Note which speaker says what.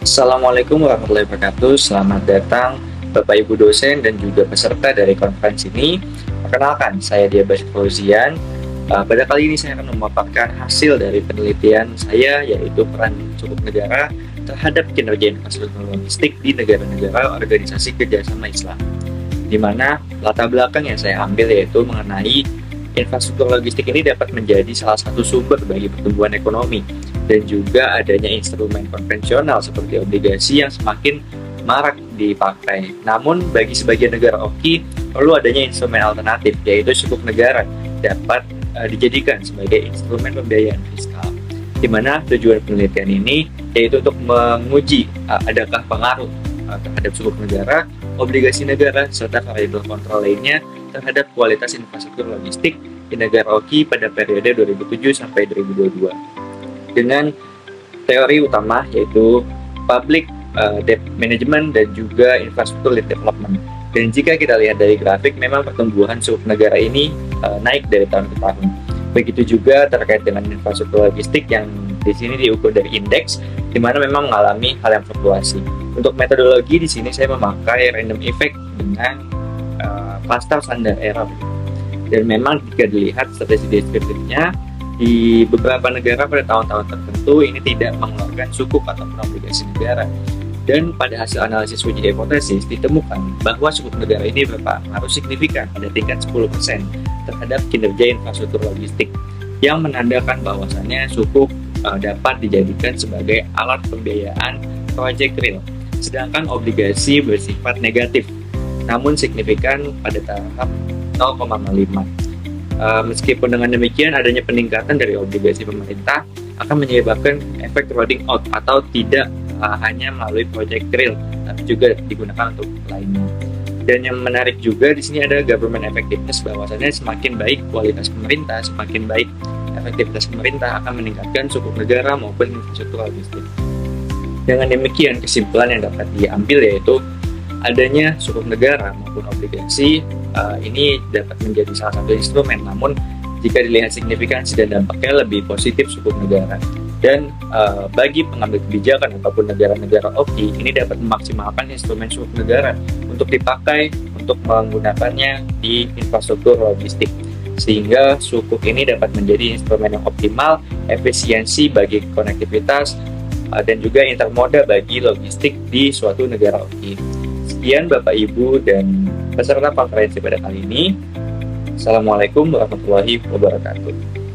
Speaker 1: Assalamualaikum warahmatullahi wabarakatuh. Selamat datang Bapak Ibu dosen dan juga peserta dari konferensi ini. Perkenalkan, saya Diabas Fauzian. Pada kali ini saya akan memaparkan hasil dari penelitian saya, yaitu peran cukup negara terhadap kinerja infrastruktur logistik di negara-negara organisasi kerjasama Islam. Di mana latar belakang yang saya ambil yaitu mengenai infrastruktur logistik ini dapat menjadi salah satu sumber bagi pertumbuhan ekonomi dan juga adanya instrumen konvensional seperti obligasi yang semakin marak dipakai. Namun bagi sebagian negara oki perlu adanya instrumen alternatif yaitu sukuk negara dapat dijadikan sebagai instrumen pembiayaan fiskal. Di mana tujuan penelitian ini yaitu untuk menguji adakah pengaruh terhadap sukuk negara, obligasi negara, serta variabel kontrol lainnya terhadap kualitas infrastruktur logistik di negara oki pada periode 2007 sampai 2022. Dengan teori utama yaitu public debt management dan juga infrastructure development. Dan jika kita lihat dari grafik, memang pertumbuhan sukuk negara ini naik dari tahun ke tahun. Begitu juga terkait dengan infrastruktur logistik yang di sini diukur dari indeks, di mana memang mengalami hal yang fluktuasi. Untuk metodologi di sini saya memakai random effect dengan cluster standar error. Dan memang jika dilihat statistik deskriptifnya, di beberapa negara pada tahun-tahun tertentu ini tidak mengeluarkan sukuk ataupun obligasi negara. Dan pada hasil analisis uji hipotesis ditemukan bahwa sukuk negara ini berpengaruh signifikan pada tingkat 10% terhadap kinerja infrastruktur logistik, yang menandakan bahwasannya sukuk dapat dijadikan sebagai alat pembiayaan proyek real, sedangkan obligasi bersifat negatif, namun signifikan pada tahap 0,05. Meskipun dengan demikian adanya peningkatan dari obligasi pemerintah akan menyebabkan efek rolling out atau tidak hanya melalui proyek real, tapi juga digunakan untuk lainnya. Dan yang menarik juga di sini ada government effectiveness, bahwasannya semakin baik kualitas pemerintah, semakin baik efektivitas pemerintah akan meningkatkan sukuk negara maupun infrastruktur logistik. Dengan demikian kesimpulan yang dapat diambil yaitu adanya sukuk negara maupun obligasi ini dapat menjadi salah satu instrumen, namun jika dilihat signifikansi dan dampaknya lebih positif sukuk negara. Dan bagi pengambil kebijakan ataupun negara-negara oki ini dapat memaksimalkan instrumen sukuk negara untuk dipakai untuk menggunakannya di infrastruktur logistik, sehingga sukuk ini dapat menjadi instrumen yang optimal, efisiensi bagi konektivitas dan juga intermoda bagi logistik di suatu negara oki. Sekian Bapak Ibu dan peserta konferensi pada kali ini. Assalamualaikum warahmatullahi wabarakatuh.